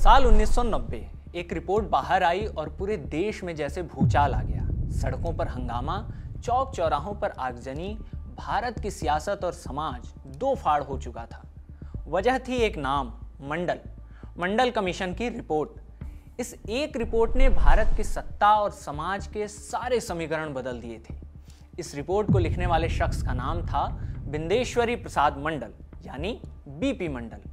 साल 1990 एक रिपोर्ट बाहर आई और पूरे देश में जैसे भूचाल आ गया। सड़कों पर हंगामा, चौक चौराहों पर आगजनी, भारत की सियासत और समाज दो फाड़ हो चुका था। वजह थी एक नाम, मंडल कमीशन की रिपोर्ट। इस एक रिपोर्ट ने भारत की सत्ता और समाज के सारे समीकरण बदल दिए थे। इस रिपोर्ट को लिखने वाले शख्स का नाम था बिंदेश्वरी प्रसाद मंडल, यानी बीपी मंडल।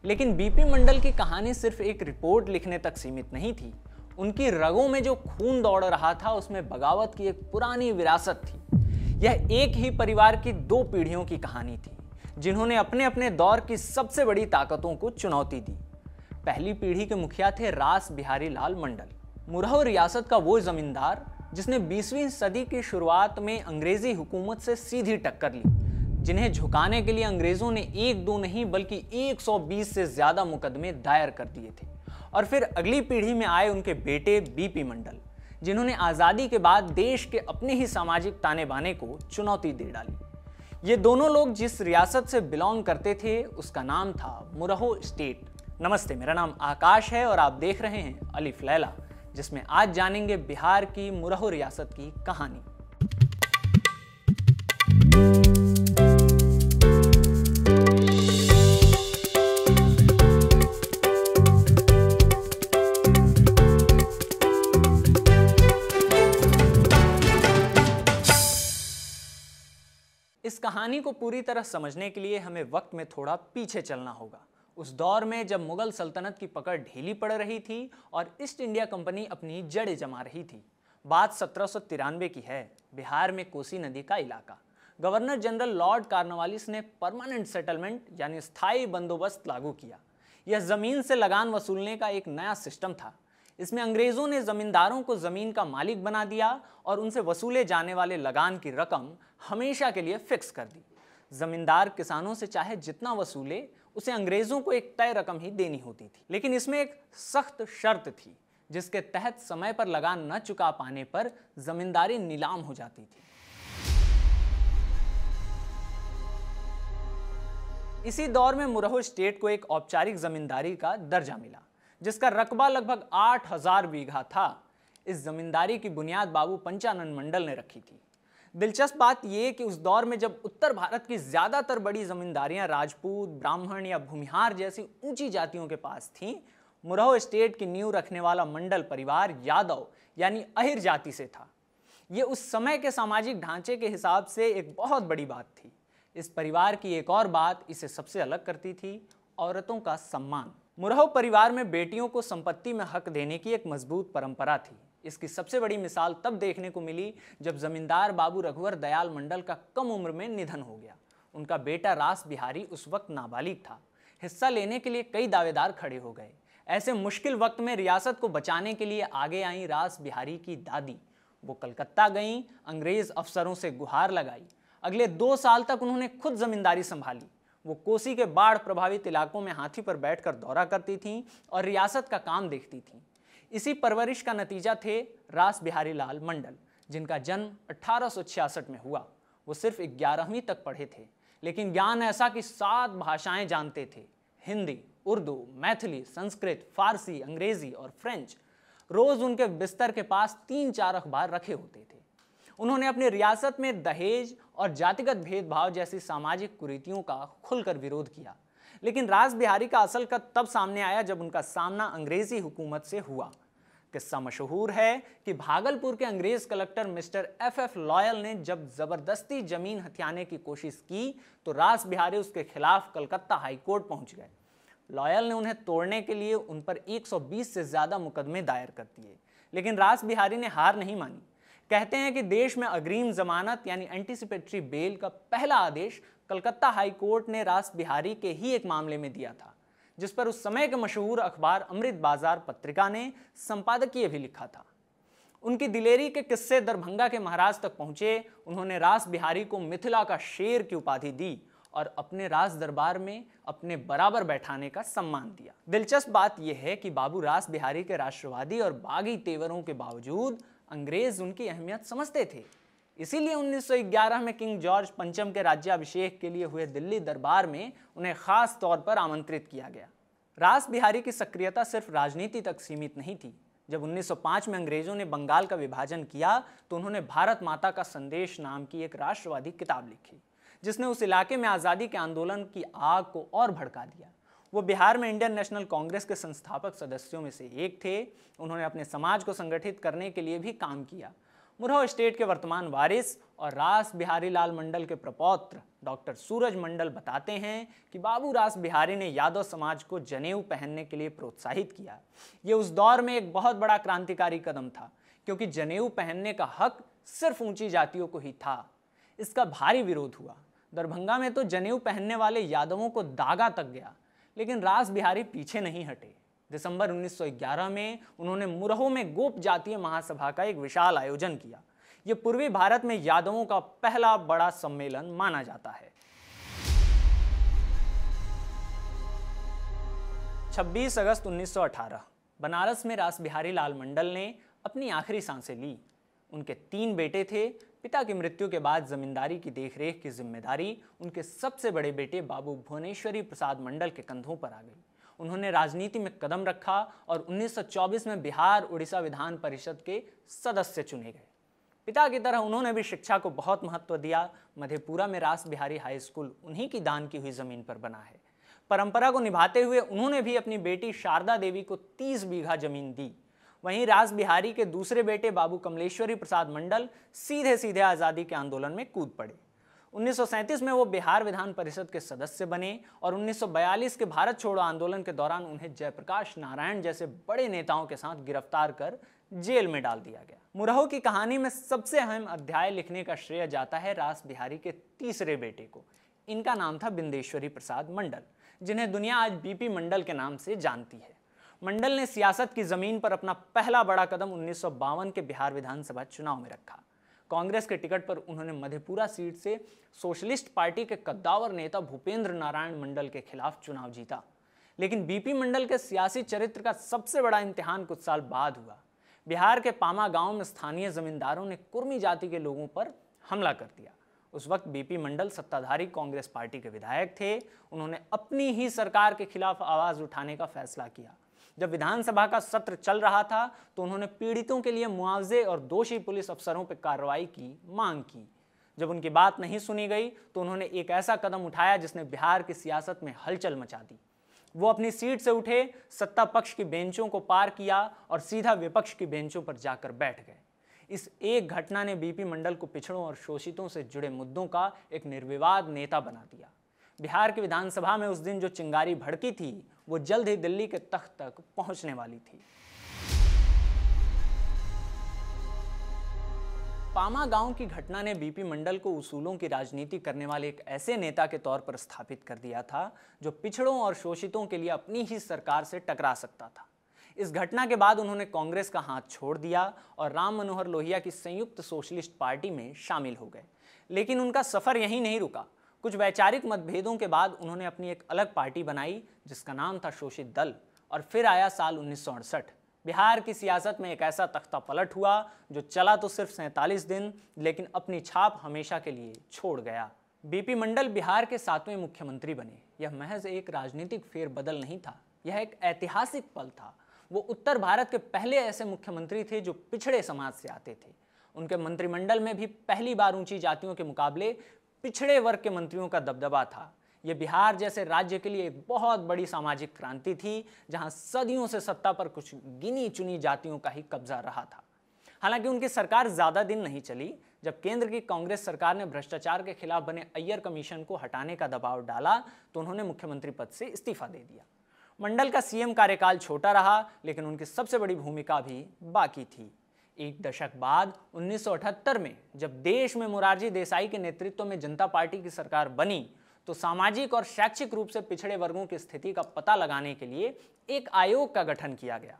लेकिन बीपी मंडल की कहानी सिर्फ एक रिपोर्ट लिखने तक सीमित नहीं थी। उनकी रगों में जो खून दौड़ रहा था उसमें बगावत की एक पुरानी विरासत थी। यह एक ही परिवार की दो पीढ़ियों की कहानी थी, जिन्होंने अपने अपने दौर की सबसे बड़ी ताकतों को चुनौती दी। पहली पीढ़ी के मुखिया थे रास बिहारी लाल मंडल, मुरहू रियासत का वो जमींदार जिसने 20वीं सदी की शुरुआत में अंग्रेजी हुकूमत से सीधी टक्कर ली, जिन्हें झुकाने के लिए अंग्रेजों ने एक दो नहीं बल्कि 120 से ज्यादा मुकदमे दायर कर दिए थे। और फिर अगली पीढ़ी में आए उनके बेटे बीपी मंडल, जिन्होंने आजादी के बाद देश के अपने ही सामाजिक ताने बाने को चुनौती दे डाली। ये दोनों लोग जिस रियासत से बिलोंग करते थे उसका नाम था मुरहू स्टेट। नमस्ते, मेरा नाम आकाश है और आप देख रहे हैं अलिफ लैला, जिसमें आज जानेंगे बिहार की मुरहू रियासत की कहानी। इस कहानी को पूरी तरह समझने के लिए हमें वक्त में थोड़ा पीछे चलना होगा, उस दौर में जब मुगल सल्तनत की पकड़ ढीली पड़ रही थी और ईस्ट इंडिया कंपनी अपनी जड़ें जमा रही थी। बात 1793 की है। बिहार में कोसी नदी का इलाका। गवर्नर जनरल लॉर्ड कॉर्नवालिस ने परमानेंट सेटलमेंट यानी स्थायी बंदोबस्त लागू किया। यह जमीन से लगान वसूलने का एक नया सिस्टम था। इसमें अंग्रेजों ने जमींदारों को जमीन का मालिक बना दिया और उनसे वसूले जाने वाले लगान की रकम हमेशा के लिए फिक्स कर दी। जमींदार किसानों से चाहे जितना वसूले, उसे अंग्रेजों को एक तय रकम ही देनी होती थी। लेकिन इसमें एक सख्त शर्त थी, जिसके तहत समय पर लगान न चुका पाने पर जमींदारी नीलाम हो जाती थी। इसी दौर में मुरहू स्टेट को एक औपचारिक जमींदारी का दर्जा मिला, जिसका रकबा लगभग 8000 बीघा था। इस जमींदारी की बुनियाद बाबू पंचानन मंडल ने रखी थी। दिलचस्प बात यह कि उस दौर में जब उत्तर भारत की ज्यादातर बड़ी जमींदारियां राजपूत, ब्राह्मण या भूमिहार जैसी ऊंची जातियों के पास थीं, मुरहू स्टेट की नींव रखने वाला मंडल परिवार यादव यानी अहिर जाति से था। यह उस समय के सामाजिक ढांचे के हिसाब से एक बहुत बड़ी बात थी। इस परिवार की एक और बात इसे सबसे अलग करती थी, औरतों का सम्मान। मुरहू परिवार में बेटियों को संपत्ति में हक देने की एक मजबूत परंपरा थी। इसकी सबसे बड़ी मिसाल तब देखने को मिली जब जमींदार बाबू रघुवर दयाल मंडल का कम उम्र में निधन हो गया। उनका बेटा रास बिहारी उस वक्त नाबालिग था। हिस्सा लेने के लिए कई दावेदार खड़े हो गए। ऐसे मुश्किल वक्त में रियासत को बचाने के लिए आगे आई रास बिहारी की दादी। वो कलकत्ता गईं, अंग्रेज अफसरों से गुहार लगाई। अगले 2 साल तक उन्होंने खुद जमींदारी संभाली। वो कोसी के बाढ़ प्रभावित इलाकों में हाथी पर बैठकर दौरा करती थीं और रियासत का काम देखती थीं। इसी परवरिश का नतीजा थे रास बिहारी लाल मंडल, जिनका जन्म 1866 में हुआ। वो सिर्फ 11वीं तक पढ़े थे, लेकिन ज्ञान ऐसा कि 7 भाषाएं जानते थे: हिंदी, उर्दू, मैथिली, संस्कृत, फारसी, अंग्रेजी और फ्रेंच। रोज उनके बिस्तर के पास 3-4 अखबार रखे होते थे। उन्होंने अपनी रियासत में दहेज और जातिगत भेदभाव जैसी सामाजिक कुरीतियों का खुलकर विरोध किया। लेकिन रास बिहारी का असल कद तब सामने आया जब उनका सामना अंग्रेजी हुकूमत से हुआ। किस्सा मशहूर है कि भागलपुर के अंग्रेज कलेक्टर मिस्टर एफ लॉयल ने जब जबरदस्ती जमीन हथियाने की कोशिश की तो रास बिहारी उसके खिलाफ कलकत्ता हाईकोर्ट पहुंच गए। लॉयल ने उन्हें तोड़ने के लिए उन पर 120 से ज्यादा मुकदमे दायर कर दिए, लेकिन रास बिहारी ने हार नहीं मानी। कहते हैं कि देश में अग्रिम जमानत यानी एंटीसिपेटरी बेल का पहला आदेश कलकत्ता हाई कोर्ट ने रास बिहारी के ही एक मामले में दिया था, जिस पर उस समय के मशहूर अखबार अमृत बाजार पत्रिका ने संपादकीय भी लिखा था। उनकी दिलेरी के किस्से दरभंगा के महाराज तक पहुंचे। उन्होंने रास बिहारी को मिथिला का शेर की उपाधि दी और अपने राज दरबार में अपने बराबर बैठाने का सम्मान दिया। दिलचस्प बात यह है कि बाबू रास बिहारी के राष्ट्रवादी और बागी तेवरों के बावजूद अंग्रेज उनकी अहमियत समझते थे। इसीलिए 1911 में किंग जॉर्ज पंचम के राज्याभिषेक के लिए हुए दिल्ली दरबार में उन्हें खास तौर पर आमंत्रित किया गया। रास बिहारी की सक्रियता सिर्फ राजनीति तक सीमित नहीं थी। जब 1905 में अंग्रेजों ने बंगाल का विभाजन किया तो उन्होंने भारत माता का संदेश नाम की एक राष्ट्रवादी किताब लिखी, जिसने उस इलाके में आज़ादी के आंदोलन की आग को और भड़का दिया। वो बिहार में इंडियन नेशनल कांग्रेस के संस्थापक सदस्यों में से एक थे। उन्होंने अपने समाज को संगठित करने के लिए भी काम किया। मुरहू स्टेट के वर्तमान वारिस और रास बिहारी लाल मंडल के प्रपौत्र डॉक्टर सूरज मंडल बताते हैं कि बाबू रास बिहारी ने यादव समाज को जनेऊ पहनने के लिए प्रोत्साहित किया। ये उस दौर में एक बहुत बड़ा क्रांतिकारी कदम था, क्योंकि जनेऊ पहनने का हक सिर्फ ऊंची जातियों को ही था। इसका भारी विरोध हुआ। दरभंगा में तो जनेऊ पहनने वाले यादवों को दागा तक गया, लेकिन रास बिहारी पीछे नहीं हटे। दिसंबर 1911 में उन्होंने मुरहू में गोप जातीय महासभा का एक विशाल आयोजन किया। यह पूर्वी भारत में यादवों का पहला बड़ा सम्मेलन माना जाता है। 26 अगस्त 1918 बनारस में रास बिहारी लाल मंडल ने अपनी आखिरी सांसें ली। उनके 3 बेटे थे। पिता की मृत्यु के बाद जमींदारी की देखरेख की जिम्मेदारी उनके सबसे बड़े बेटे बाबू भुवनेश्वरी प्रसाद मंडल के कंधों पर आ गई। उन्होंने राजनीति में कदम रखा और 1924 में बिहार उड़ीसा विधान परिषद के सदस्य चुने गए। पिता की तरह उन्होंने भी शिक्षा को बहुत महत्व दिया। मधेपुरा में रास बिहारी हाई स्कूल उन्हीं की दान की हुई जमीन पर बना है। परंपरा को निभाते हुए उन्होंने भी अपनी बेटी शारदा देवी को 30 बीघा जमीन दी। वहीं रास बिहारी के दूसरे बेटे बाबू कमलेश्वरी प्रसाद मंडल सीधे सीधे आज़ादी के आंदोलन में कूद पड़े। 1937 में वो बिहार विधान परिषद के सदस्य बने और 1942 के भारत छोड़ो आंदोलन के दौरान उन्हें जयप्रकाश नारायण जैसे बड़े नेताओं के साथ गिरफ्तार कर जेल में डाल दिया गया। मुरहू की कहानी में सबसे अहम अध्याय लिखने का श्रेय जाता है रास बिहारी के तीसरे बेटे को। इनका नाम था बिंदेश्वरी प्रसाद मंडल, जिन्हें दुनिया आज बीपी मंडल के नाम से जानती है। मंडल ने सियासत की जमीन पर अपना पहला बड़ा कदम 1952 के बिहार विधानसभा चुनाव में रखा। कांग्रेस के टिकट पर उन्होंने मधेपुरा सीट से सोशलिस्ट पार्टी के कद्दावर नेता भूपेंद्र नारायण मंडल के खिलाफ चुनाव जीता। लेकिन बीपी मंडल के सियासी चरित्र का सबसे बड़ा इम्तिहान कुछ साल बाद हुआ। बिहार के पामा गांव में स्थानीय जमींदारों ने कुर्मी जाति के लोगों पर हमला कर दिया। उस वक्त बीपी मंडल सत्ताधारी कांग्रेस पार्टी के विधायक थे। उन्होंने अपनी ही सरकार के खिलाफ आवाज उठाने का फैसला किया। जब विधानसभा का सत्र चल रहा था तो उन्होंने पीड़ितों के लिए मुआवजे और दोषी पुलिस अफसरों पर कार्रवाई की मांग की। जब उनकी बात नहीं सुनी गई तो उन्होंने एक ऐसा कदम उठाया जिसने बिहार की सियासत में हलचल मचा दी। वो अपनी सीट से उठे, सत्ता पक्ष की बेंचों को पार किया और सीधा विपक्ष की बेंचों पर जाकर बैठ गए। इस एक घटना ने बीपी मंडल को पिछड़ों और शोषितों से जुड़े मुद्दों का एक निर्विवाद नेता बना दिया। बिहार की विधानसभा में उस दिन जो चिंगारी भड़की थी वो जल्द ही दिल्ली के तख्त तक पहुंचने वाली थी। पामा गांव की घटना ने बीपी मंडल को उसूलों की राजनीति करने वाले एक ऐसे नेता के तौर पर स्थापित कर दिया था जो पिछड़ों और शोषितों के लिए अपनी ही सरकार से टकरा सकता था। इस घटना के बाद उन्होंने कांग्रेस का हाथ छोड़ दिया और राम मनोहर लोहिया की संयुक्त सोशलिस्ट पार्टी में शामिल हो गए। लेकिन उनका सफर यहीं नहीं रुका। कुछ वैचारिक मतभेदों के बाद उन्होंने अपनी एक अलग पार्टी बनाई जिसका नाम था शोषित दल। और फिर आया साल 1968। बिहार की सियासत में एक ऐसा तख्ता पलट हुआ जो चला तो सिर्फ 47 दिन, लेकिन अपनी छाप हमेशा के लिए छोड़ गया। बीपी मंडल बिहार के 7वें मुख्यमंत्री बने। यह महज एक राजनीतिक फेरबदल नहीं था, यह एक ऐतिहासिक पल था। वो उत्तर भारत के पहले ऐसे मुख्यमंत्री थे जो पिछड़े समाज से आते थे। उनके मंत्रिमंडल में भी पहली बार ऊंची जातियों के मुकाबले पिछड़े वर्ग के मंत्रियों का दबदबा था। यह बिहार जैसे राज्य के लिए एक बहुत बड़ी सामाजिक क्रांति थी, जहां सदियों से सत्ता पर कुछ गिनी चुनी जातियों का ही कब्जा रहा था। हालांकि उनकी सरकार ज्यादा दिन नहीं चली। जब केंद्र की कांग्रेस सरकार ने भ्रष्टाचार के खिलाफ बने अय्यर कमीशन को हटाने का दबाव डाला तो उन्होंने मुख्यमंत्री पद से इस्तीफा दे दिया। मंडल का सीएम कार्यकाल छोटा रहा, लेकिन उनकी सबसे बड़ी भूमिका भी बाकी थी। एक दशक बाद 1978 में जब देश में मोरारजी देसाई के नेतृत्व में जनता पार्टी की सरकार बनी तो सामाजिक और शैक्षिक रूप से पिछड़े वर्गों की स्थिति का पता लगाने के लिए एक आयोग का गठन किया गया।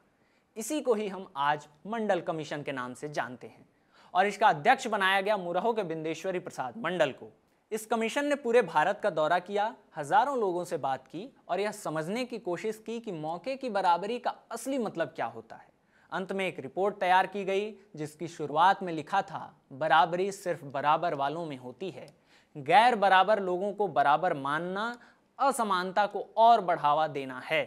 इसी को ही हम आज मंडल कमीशन के नाम से जानते हैं और इसका अध्यक्ष बनाया गया मुरहू के बिंदेश्वरी प्रसाद मंडल को। इस कमीशन ने पूरे भारत का दौरा किया, हजारों लोगों से बात की और यह समझने की कोशिश की कि मौके की बराबरी का असली मतलब क्या होता है। अंत में एक रिपोर्ट तैयार की गई जिसकी शुरुआत में लिखा था, बराबरी सिर्फ बराबर वालों में होती है, गैर बराबर लोगों को बराबर मानना असमानता को और बढ़ावा देना है।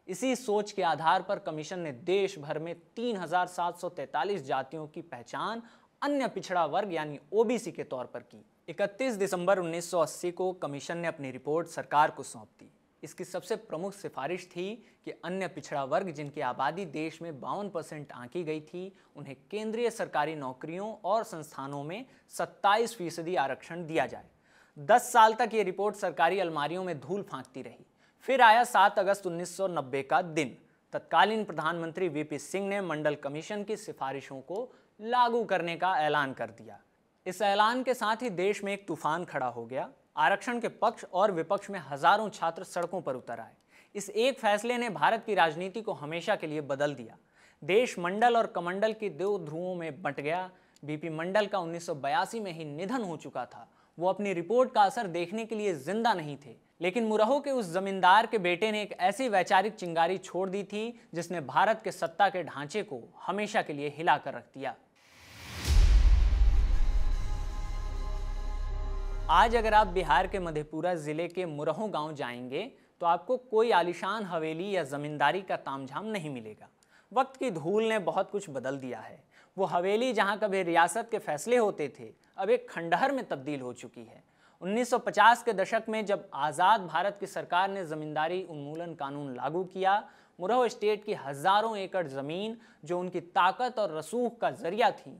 इसी सोच के आधार पर कमीशन ने देश भर में 3743 जातियों की पहचान अन्य पिछड़ा वर्ग यानी ओबीसी के तौर पर की। 31 दिसंबर 1980 को कमीशन ने अपनी रिपोर्ट सरकार को सौंप दी। इसकी सबसे प्रमुख सिफारिश थी कि अन्य पिछड़ा वर्ग जिनकी आबादी देश में 52% आंकी गई थी, उन्हें केंद्रीय सरकारी नौकरियों और संस्थानों में 27% आरक्षण दिया जाए। 10 साल तक ये रिपोर्ट सरकारी अलमारियों में धूल फांकती रही। फिर आया 7 अगस्त 1990 का दिन। तत्कालीन प्रधानमंत्री वीपी सिंह ने मंडल कमीशन की सिफारिशों को लागू करने का ऐलान कर दिया। इस ऐलान के साथ ही देश में एक तूफान खड़ा हो गया। आरक्षण के पक्ष और विपक्ष में हजारों छात्र सड़कों पर उतर आए। इस एक फैसले ने भारत की राजनीति को हमेशा के लिए बदल दिया। देश मंडल और कमंडल के 2 ध्रुवों में बंट गया। बीपी मंडल का 1982 में ही निधन हो चुका था। वो अपनी रिपोर्ट का असर देखने के लिए जिंदा नहीं थे, लेकिन मुरहू के उस जमींदार के बेटे ने एक ऐसी वैचारिक चिंगारी छोड़ दी थी जिसने भारत के सत्ता के ढांचे को हमेशा के लिए हिला कर रख दिया। आज अगर आप बिहार के मधेपुरा जिले के मुरहू गांव जाएंगे तो आपको कोई आलीशान हवेली या जमींदारी का तामझाम नहीं मिलेगा। वक्त की धूल ने बहुत कुछ बदल दिया है। वो हवेली जहां कभी रियासत के फैसले होते थे, अब एक खंडहर में तब्दील हो चुकी है। 1950 के दशक में जब आज़ाद भारत की सरकार ने जमींदारी उन्मूलन कानून लागू किया, मुरहू स्टेट की हजारों एकड़ जमीन जो उनकी ताकत और रसूख का जरिया थी,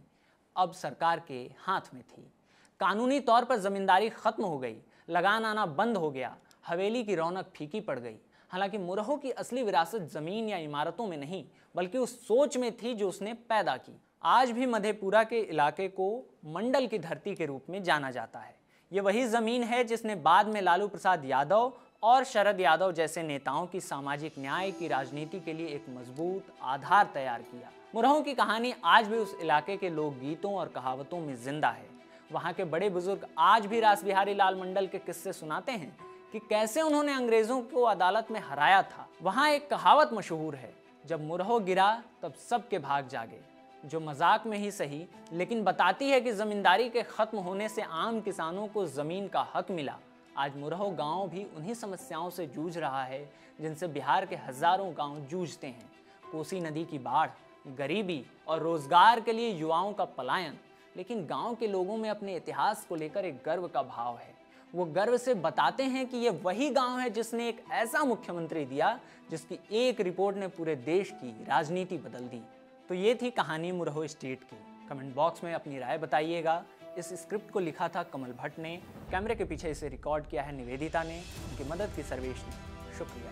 अब सरकार के हाथ में थी। कानूनी तौर पर जमींदारी खत्म हो गई, लगान आना बंद हो गया, हवेली की रौनक फीकी पड़ गई। हालांकि मुरहू की असली विरासत जमीन या इमारतों में नहीं, बल्कि उस सोच में थी जो उसने पैदा की। आज भी मधेपुरा के इलाके को मंडल की धरती के रूप में जाना जाता है। ये वही जमीन है जिसने बाद में लालू प्रसाद यादव और शरद यादव जैसे नेताओं की सामाजिक न्याय की राजनीति के लिए एक मजबूत आधार तैयार किया। मुरहू की कहानी आज भी उस इलाके के लोकगीतों और कहावतों में जिंदा है। वहाँ के बड़े बुजुर्ग आज भी रास बिहारी लाल मंडल के किस्से सुनाते हैं कि कैसे उन्होंने अंग्रेजों को अदालत में हराया था। वहाँ एक कहावत मशहूर है, जब मुरहू गिरा तब सबके भाग जागे, जो मजाक में ही सही लेकिन बताती है कि जमींदारी के खत्म होने से आम किसानों को जमीन का हक मिला। आज मुरहू गांव भी उन्हीं समस्याओं से जूझ रहा है जिनसे बिहार के हजारों गांव जूझते हैं। कोसी नदी की बाढ़, गरीबी और रोजगार के लिए युवाओं का पलायन। लेकिन गांव के लोगों में अपने इतिहास को लेकर एक गर्व का भाव है। वो गर्व से बताते हैं कि ये वही गांव है जिसने एक ऐसा मुख्यमंत्री दिया जिसकी एक रिपोर्ट ने पूरे देश की राजनीति बदल दी। तो ये थी कहानी मुरहू स्टेट की। कमेंट बॉक्स में अपनी राय बताइएगा। इस स्क्रिप्ट को लिखा था कमल भट्ट ने, कैमरे के पीछे इसे रिकॉर्ड किया है निवेदिता ने, उनकी मदद की सर्वेश ने। शुक्रिया।